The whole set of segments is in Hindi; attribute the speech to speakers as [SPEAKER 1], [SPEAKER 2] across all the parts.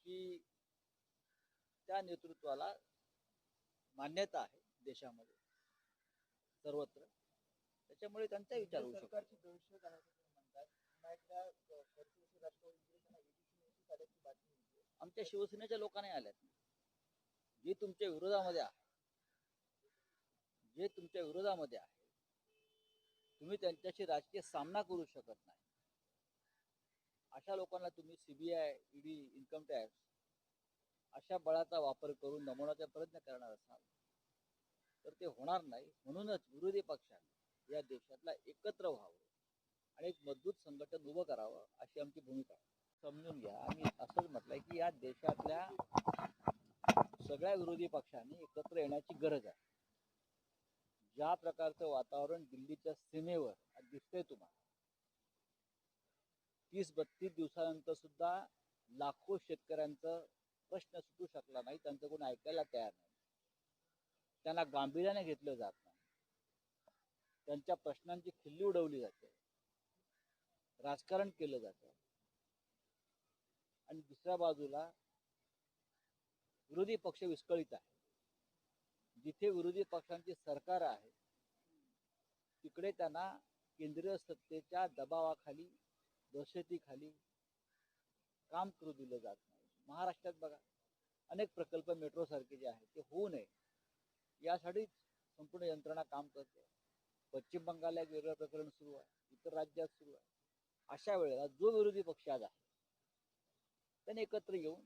[SPEAKER 1] की त्या नेतृत्वाला मान्यता आहे देशामध्ये सर्वत्र, त्याच्यामुळे त्यांचा विचार होऊ शकतो. आमच्या शिवसेनेच्या लोकांनी आल्यात, जे तुमच्या विरोधामध्ये आहे, तुम्ही त्यांच्याशी राजकीय सामना करू शकत नाही, अशा लोकांना तुम्ही सीबीआय, ईडी, इन्कम टॅक्स अशा बळाचा वापर करून दमवण्याचा प्रयत्न करणार असाल तर ते होणार नाही. म्हणूनच विरोधी पक्षाने या देशातला एकत्र व्हावं आणि एक मजबूत संघटन उभं करावं अशी आमची भूमिका आहे. समजून घ्या, आम्ही असंच म्हटलंय की या देशातल्या सगळ्या विरोधी पक्षांनी एकत्र येण्याची गरज आहे. ज्या प्रकारचं वातावरण दिल्लीच्या सीमेवर दिसतंय तुम्हाला, 30-32 दिवसानंतर सुद्धा लाखो शेतकऱ्यांचा प्रश्न सुटू शकला नाही, त्यांचं कोणी ऐकायला तयार नाही, त्यांना गांभीर्याने घेतलं जात नाही, त्यांच्या प्रश्नांची खिल्ली उडवली जाते, राजकारण केलं जातं. आणि दुसऱ्या बाजूला विरोधी पक्ष विस्कळीत आहे. जिथे विरोधी पक्षांची सरकार आहे तिकडे त्यांना केंद्रीय सत्तेच्या दबावाखाली, दहशतीखाली काम करू दिलं जात नाही. महाराष्ट्रात बघा, अनेक प्रकल्प मेट्रो सारखे जे आहेत ते होऊ नये यासाठी संपूर्ण यंत्रणा काम करते. पश्चिम बंगालला एक वेगळं प्रकरण सुरू आहे, इतर राज्यात सुरू आहे. अशा वेळेला जो विरोधी पक्ष आज आहे त्याने एकत्र येऊन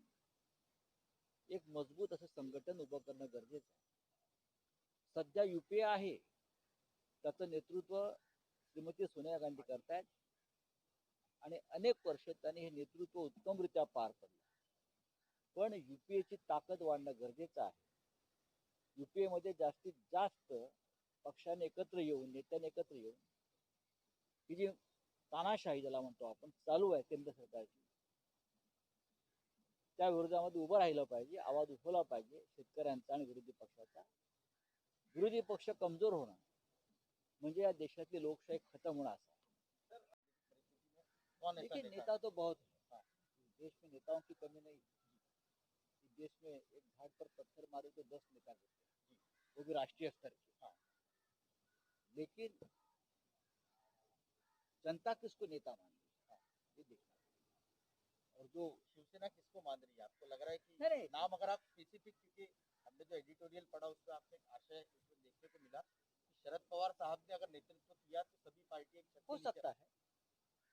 [SPEAKER 1] एक मजबूत असं संघटन उभं करणं गरजेचं आहे. सध्या युपीए आहे, त्याचं नेतृत्व श्रीमती सोनिया गांधी करतायत आणि अनेक वर्ष त्यांनी हे नेतृत्व उत्तमरित्या पार पडलं. पण युपीएची ताकद वाढणं गरजेचं आहे. युपीए मध्ये जास्तीत जास्त पक्षाने एकत्र येऊन, नेत्याने एकत्र येऊन ही जी तानाशाही ज्याला म्हणतो आपण चालू आहे केंद्र सरकारची, त्या विरोधामध्ये उभं राहिलं पाहिजे, आवाज उठवला पाहिजे शेतकऱ्यांचा आणि विरोधी पक्षाचा. विरोधी पक्ष कमजोर होणं म्हणजे या देशातली लोकशाही खतम होणं असं. लेकिन नेता तो बहुत है, देश में नेताओं की कमी नहीं. देश में एक घाट पर पत्थर मारे तो 10 नेता देते हैं, वो भी राष्ट्रीय स्तर के. लेकिन जनता किसको नेता मान रही है ये देखना. और जो शिवसेना किसको मान रही है, आपको लग रहा है कि नहीं, नाम अगर आप स्पेसिफिक, क्योंकि हमने जो एडिटोरियल पढ़ा उसमें आपने एक आशय इसमें देखने को मिला कि शरद पवार साहब ने अगर नेतृत्व किया तो सभी पार्टी एक हो सकता है.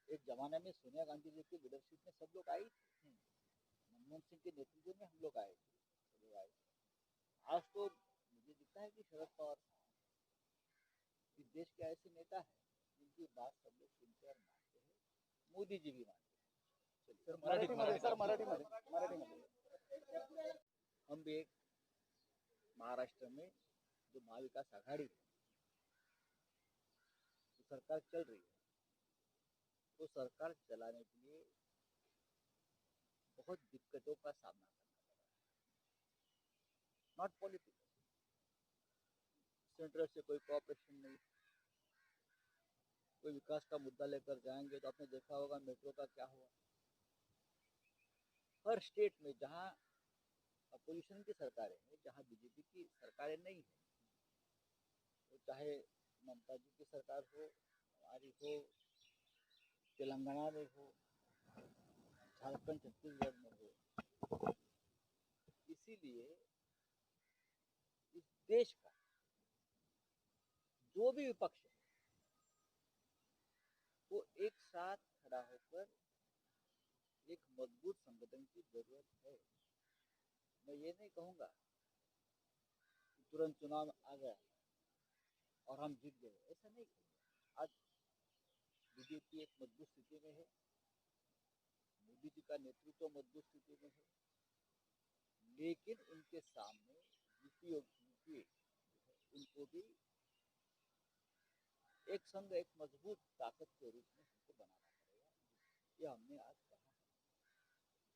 [SPEAKER 1] एक जमाने में सोनिया गांधी जी की लीडरशिप में सब लोग आई थी, मनमोहन सिंह के नेतृत्व में हम लोग आए थे, आज तो मुझे दिखता है कि शरद पवार इस देश के ऐसे नेता है जिनकी बात सब लोग सुनते और मानते हैं. मोदी जी भी मानते हैं. मराठी हम भी एक महाराष्ट्र में जो महाविकास आघाड़ी है, जो सरकार चल रही है, तो सरकार चलाने के लिए बहुत दिक्कतों का सामना करना पड़ा है. नॉट पॉलिटिकल, सेंट्रल से कोई कोऑपरेशन नहीं. कोई विकास का मुद्दा लेकर जाएंगे तो आपने देखा होगा मेट्रो का क्या हुआ. हर स्टेट में जहां अपोजिशन की सरकारें हैं, जहां बीजेपी की सरकारें नहीं है, तो चाहे ममता जी की सरकार हो, हमारी हो, तेलंगाना में हो, झारखंड छत्तीसगढ़ में हो, इसीलिए इस देश का जो भी विपक्ष है वो एक साथ खड़ा होकर एक मजबूत संगठन की जरूरत है. मैं ये नहीं कहूंगा कि तुरंत चुनाव आ गया और हम जीत गए, ऐसा नहीं कहूंगा. आज बीजेपी एक मजबूत स्थिति में है, मोदी जी का नेतृत्व मजबूत स्थिति में है, लेकिन उनके सामने यूपीए उनको भी एक संघ, एक मजबूत ताकत के रूप में हमको बनाना पड़ेगा. ये हमने आज कहा है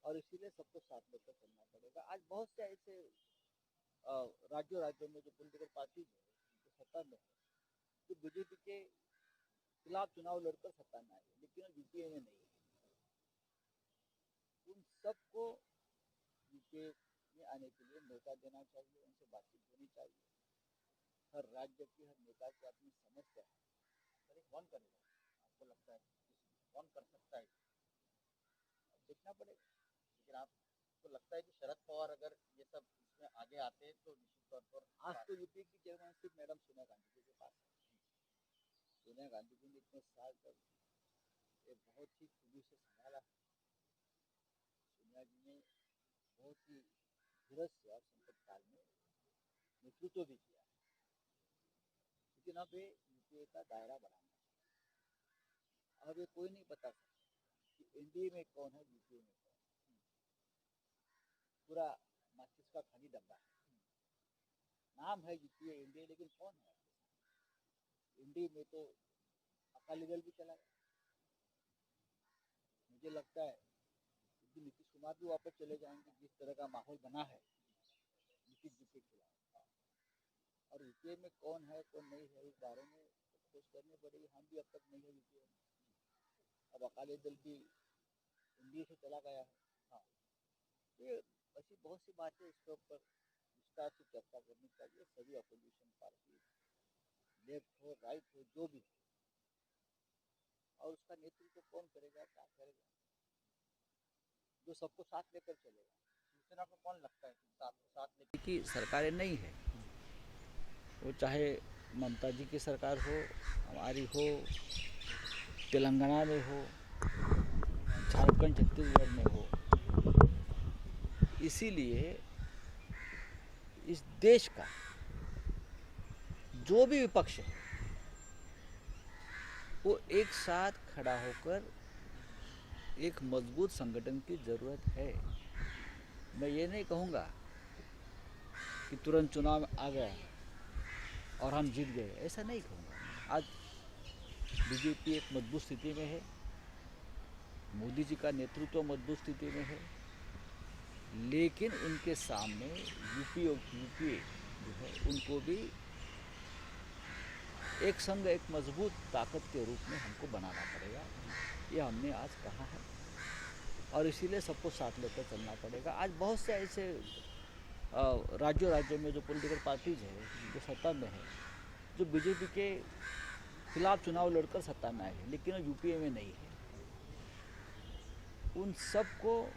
[SPEAKER 1] और इसीलिए सबको साथ लेकर चलना पड़ेगा. आज बहुत से ऐसे राज्यों में जो पॉलिटिकल पार्टी है जो सत्ता में है, जो बीजेपी के खिलाफ चुनाव लड़कर सत्ता में आए, लेकिन यूपीए में नहीं है. उन सबको यूपीए में आने के लिए न्योता देना चाहिए, उनसे बातचीत होनी चाहिए। हर राज्य की, हर नेता की अपनी समस्या है।
[SPEAKER 2] सर कौन करेगा, आपको लगता है कौन कर सकता है?
[SPEAKER 1] अब देखना पड़ेगा।
[SPEAKER 2] लेकिन आपको लगता है कि शरद पवार अगर ये सब इसमें आगे आते हैं तो निश्चित तौर पर
[SPEAKER 1] आज तो यूपी की चेयरमैनशिप मैडम सोनिया गांधी जी के पास है। सोनिया गांधी जी ने इतने साल तक ये बहुत ही खूबी से संभाला है। सोनिया जी ने बहुत ही धीरज से और संकट काल में नेतृत्व भी किया है। लेकिन अब ये यूपीए का दायरा बढ़ाना चाहिए। अब ये कोई नहीं बता सकता कि एनडीए में कौन है, यूपीए में कौन है। पूरा माचिस का खाली डब्बा है। नाम है यूपीए एनडीए, लेकिन कौन है? एनडीए में तो अकाली दल भी चला गया। मुझे लगता है कि नीतीश कुमार भी वापस चले जाएंगे, जिस तरह का माहौल बना है नीतीश जी के खिलाफ। और यूपीए में कौन है कौन नहीं है, इस बारे में तो खोज करनी पड़ेगी। हम भी अब तक नहीं है यूपीए में। अब अकाली दल भी एनडीए से चला गया है। हाँ, ये ऐसी बहुत सी बातें, इसके ऊपर विस्तार से चर्चा करनी चाहिए। सभी अपोजिशन पार्टी, लेफ्ट हो राइट हो, जो भी हो, और उसका नेतृत्व कौन करेगा, क्या करेगा, जो सबको साथ लेकर चलेगा।
[SPEAKER 2] शिवसेना को कौन लगता है कि साथ लेकर
[SPEAKER 1] की सरकारें नहीं है, वो चाहे ममता जी की सरकार हो, हमारी हो, तेलंगाना में हो, झारखंड छत्तीसगढ़ में हो, इसीलिए इस देश का जो भी विपक्ष है वो एक साथ खड़ा होकर एक मजबूत संगठन की ज़रूरत है। मैं ये नहीं कहूँगा कि तुरंत चुनाव आ गया और हम जीत गए, ऐसा नहीं कहूँगा। आज बीजेपी एक मजबूत स्थिति में है, मोदी जी का नेतृत्व मजबूत स्थिति में है, लेकिन उनके सामने यूपीए जो है उनको भी एक संग, एक मजबूत ताकत के रूप में हमको बनाना पड़ेगा। ये हमने आज कहा है और इसीलिए सबको साथ लेकर चलना पड़ेगा। आज बहुत से ऐसे राज्यों में जो पॉलिटिकल पार्टीज है, जो सत्ता में है, जो बीजेपी के खिलाफ चुनाव लड़कर सत्ता में आए हैं, लेकिन वो यूपीए में नहीं है। उन सबको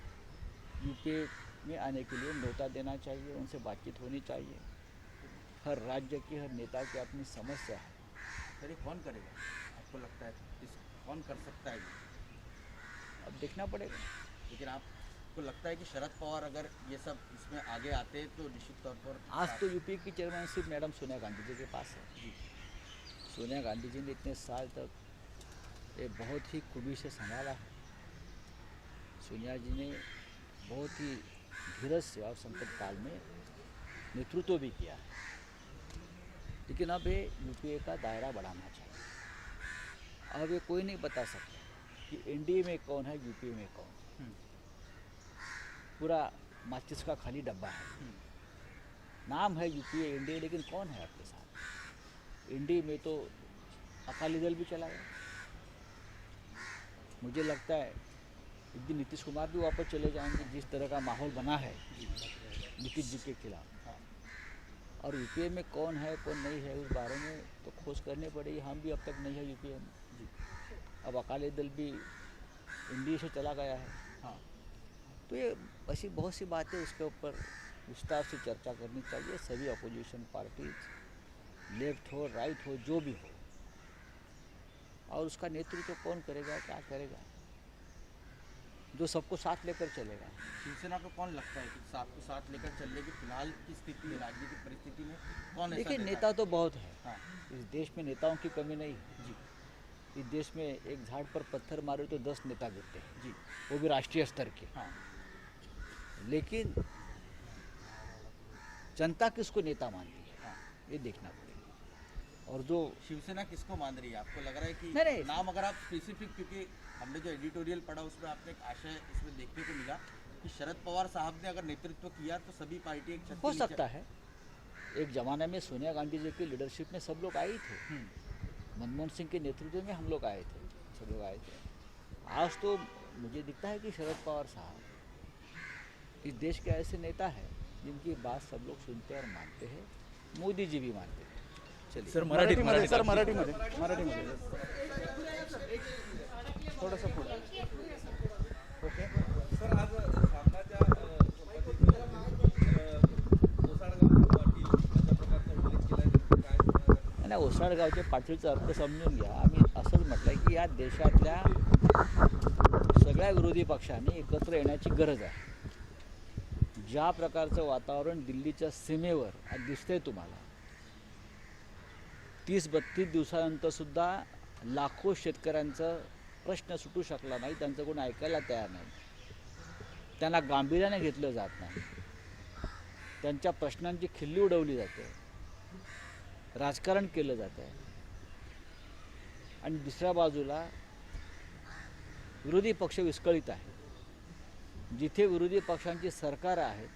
[SPEAKER 1] यूपीए में आने के लिए न्योता देना चाहिए, उनसे बातचीत होनी चाहिए। हर राज्य की, हर नेता की अपनी समस्या है।
[SPEAKER 2] सर कौन करेगा, आपको लगता है कौन कर सकता है?
[SPEAKER 1] अब देखना पड़ेगा।
[SPEAKER 2] लेकिन आपको लगता है कि शरद पवार अगर ये सब इसमें आगे आते हैं तो निश्चित तौर पर
[SPEAKER 1] आज तो यूपी की चेयरमैनशिप मैडम सोनिया गांधी जी के पास है।
[SPEAKER 2] जी,
[SPEAKER 1] सोनिया गांधी जी ने इतने साल तक ये बहुत ही खूबी से संभाला है। सोनिया जी ने बहुत ही धीरज से और संकट काल में नेतृत्व भी किया है। लेकिन अब ये यूपीए का दायरा बढ़ाना चाहिए। अब ये कोई नहीं बता सकता कि एनडीए में कौन है, यूपीए में कौन है। पूरा माचिस का खाली डब्बा है। नाम है यूपीए एनडीए, लेकिन कौन है आपके साथ? एनडीए में तो अकाली दल भी चला गया। मुझे लगता है एक दिन नीतीश कुमार भी वापस चले जाएंगे, जिस तरह का माहौल बना है नीतीश जी के खिलाफ। और यूपीए में कौन है कौन नहीं है, उस बारे में तो खोज करनी पड़ेगी। हम भी अब तक नहीं है यूपीए में। अब अकाली दल भी एनडीए से चला गया है। हाँ, तो ये ऐसी बहुत सी बातें, इसके ऊपर विस्तार से चर्चा करनी चाहिए। सभी अपोजिशन पार्टीज, लेफ्ट हो राइट हो, जो भी हो, और उसका नेतृत्व कौन करेगा, क्या करेगा, जो सबको साथ लेकर चलेगा।
[SPEAKER 2] शिवसेना को कौन लगता है कि आपको साथ लेकर चलने की फिलहाल की स्थिति में, राजनीतिक परिस्थिति में कौन ऐसा
[SPEAKER 1] देखिए,
[SPEAKER 2] नेता
[SPEAKER 1] नेता तो बहुत है।
[SPEAKER 2] हाँ,
[SPEAKER 1] इस देश में नेताओं की कमी नहीं है। जी, इस देश में एक झाड़ पर पत्थर मारे तो 10 नेता गिरते हैं। जी, वो भी राष्ट्रीय स्तर के।
[SPEAKER 2] हाँ,
[SPEAKER 1] लेकिन जनता किसको नेता मानती है,
[SPEAKER 2] हाँ।
[SPEAKER 1] ये देखना पड़ेगा। और जो
[SPEAKER 2] शिवसेना किसको मान रही है? आपको लग रहा है कि
[SPEAKER 1] नहीं,
[SPEAKER 2] नाम अगर आप स्पेसिफिक, क्योंकि हमने जो एडिटोरियल पढ़ा उसमें आपने एक आशय इसमें देखने को मिला कि शरद पवार साहब ने अगर नेतृत्व किया तो सभी पार्टी एक छत के
[SPEAKER 1] हो
[SPEAKER 2] नीचे-
[SPEAKER 1] सकता है। एक ज़माने में सोनिया गांधी जी की लीडरशिप में सब लोग आए थे। मनमोहन सिंह के नेतृत्व में हम लोग आए थे, सब लोग आए थे। आज तो मुझे दिखता है कि शरद पवार साहब इस देश के ऐसे नेता हैं जिनकी बात सब लोग सुनते और मानते हैं, मोदी जी भी मानते हैं. चलिए.
[SPEAKER 3] सर मराठीमध्ये सर मराठीमध्ये थोडंसं पुढे ओके.
[SPEAKER 4] सर आज सामनाच्या ओसाडगाव पाटील अशा प्रकारचा उल्लेख केला काय सांगणार?
[SPEAKER 1] आणि ओसाडगावच्या पाटीलचा अर्थ समजून घ्या. आम्ही असंच म्हटलं आहे की या देशातल्या सगळ्या विरोधी पक्षांनी एकत्र येण्याची गरज आहे. ज्या प्रकारचं वातावरण दिल्लीच्या सीमेवर आज दिसतंय तुम्हाला, 30-32 दिवसानंतरसुद्धा लाखो शेतकऱ्यांचा प्रश्न सुटू शकला नाही, त्यांचं कोणी ऐकायला तयार नाही, त्यांना गांभीर्याने घेतलं जात नाही, त्यांच्या प्रश्नांची खिल्ली उडवली जाते, राजकारण केलं जातं आहे. आणि दुसऱ्या बाजूला विरोधी पक्ष विस्कळीत आहे. जिथे विरोधी पक्षांची सरकार आहेत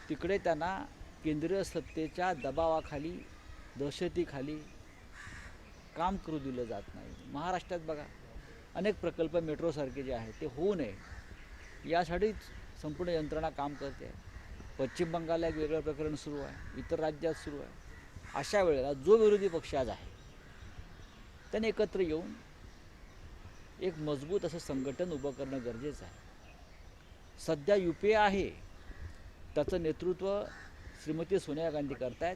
[SPEAKER 1] तिकडे त्यांना केंद्रीय सत्तेच्या दबावाखाली, दहशतीखाली काम करू दिलं जात नाही. महाराष्ट्रात बघा, अनेक प्रकल्प मेट्रोसारखे जे आहेत ते होऊ नये यासाठीच संपूर्ण यंत्रणा काम करते आहे. पश्चिम बंगालला एक वेगळं प्रकरण सुरू आहे, इतर राज्यात सुरू आहे. अशा वेळेला जो विरोधी पक्ष आज आहे त्याने एकत्र येऊन एक मजबूत असं संघटन उभं करणं गरजेचं आहे. सध्या UPA आहे, त्याचं नेतृत्व श्रीमती सोनिया गांधी करतायत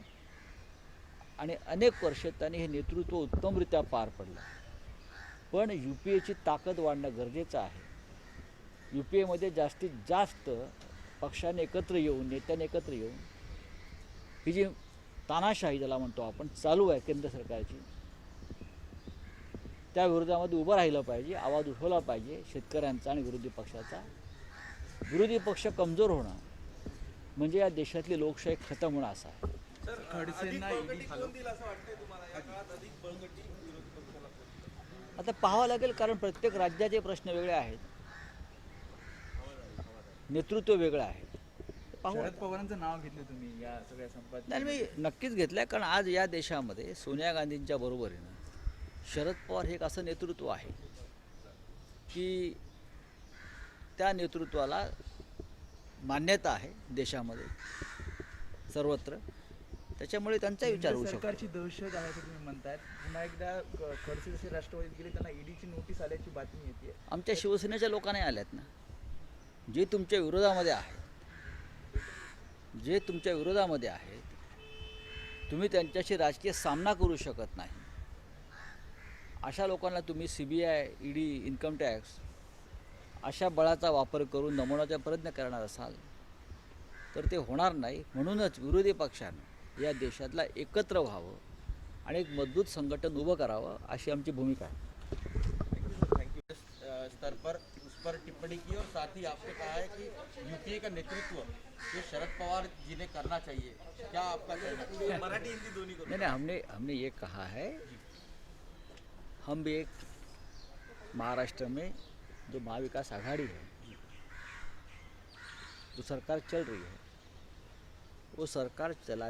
[SPEAKER 1] आणि अनेक वर्ष त्यांनी हे नेतृत्व उत्तमरित्या पार पडलं. पण UPAची ताकद वाढणं गरजेचं आहे. UPAमध्ये जास्तीत जास्त पक्षाने एकत्र येऊन, नेत्याने एकत्र येऊन ही जी तानाशाही ज्याला म्हणतो आपण चालू आहे केंद्र सरकारची, त्या विरोधामध्ये उभं राहिलं पाहिजे, आवाज उठवला पाहिजे शेतकऱ्यांचा आणि विरोधी पक्षाचा. विरोधी पक्ष कमजोर होणं म्हणजे या देशातली लोकशाही खतम होणं असं आहे.
[SPEAKER 4] सर खडसेंना कोण दिला असं वाटतंय तुम्हाला? या काळात अधिक बळकटी विरोधी पक्षाला कोण?
[SPEAKER 1] आता पाहावं लागेल, कारण प्रत्येक राज्याचे प्रश्न वेगळे आहेत, नेतृत्व वेगळं आहे. पाहू
[SPEAKER 3] शरद
[SPEAKER 1] आता.
[SPEAKER 3] पवारांचं नाव घेतलं तुम्ही या सगळ्या संपात.
[SPEAKER 1] नाही, मी नक्कीच घेतलं आहे, कारण आज या देशामध्ये सोनिया गांधींच्या बरोबरीनं शरद पवार हे एक असं नेतृत्व आहे की त्या नेतृत्वाला मान्यता आहे देशामध्ये सर्वत्र. त्याच्यामुळे त्यांचा विचार होऊ शकतो.
[SPEAKER 3] सरकारची दहशत आहे असं तुम्ही म्हणतायत. पुन्हा एकदा खडसे जसे राष्ट्रवादीत गेले त्यांना ईडीची नोटीस आल्याची बातमी येते.
[SPEAKER 1] आमच्या शिवसेनेच्या लोकांनी आल्यात ना, जे तुमच्या विरोधामध्ये आहेत, जे तुमच्या विरोधामध्ये आहेत, तुम्ही त्यांच्याशी राजकीय सामना करू शकत नाही, अशा लोकांना तुम्ही CBI, ED, इन्कम टॅक्स अशा बळाचा वापर करून नमवण्याचा प्रयत्न करणार असाल तर ते होणार नाही. म्हणूनच विरोधी पक्षानं या देशातला एकत्र व्हावं आणि एक मजबूत संघटन उभं करावं अशी आमची भूमिका आहे.
[SPEAKER 2] Thank you. स्तर पर उस पर टिप्पणी की और साथ ही आपने कहा है कि UPA का नेतृत्व जो शरद पवार जी ने करना चाहिए, क्या आपका कहना है?
[SPEAKER 4] मराठी हिंदी दोन्ही करू.
[SPEAKER 1] नहीं, हमने ये कहा है, हम भी एक महाराष्ट्र में जो महाविकास आघाड़ी है, जो सरकार चल रही है, वो सरकार चला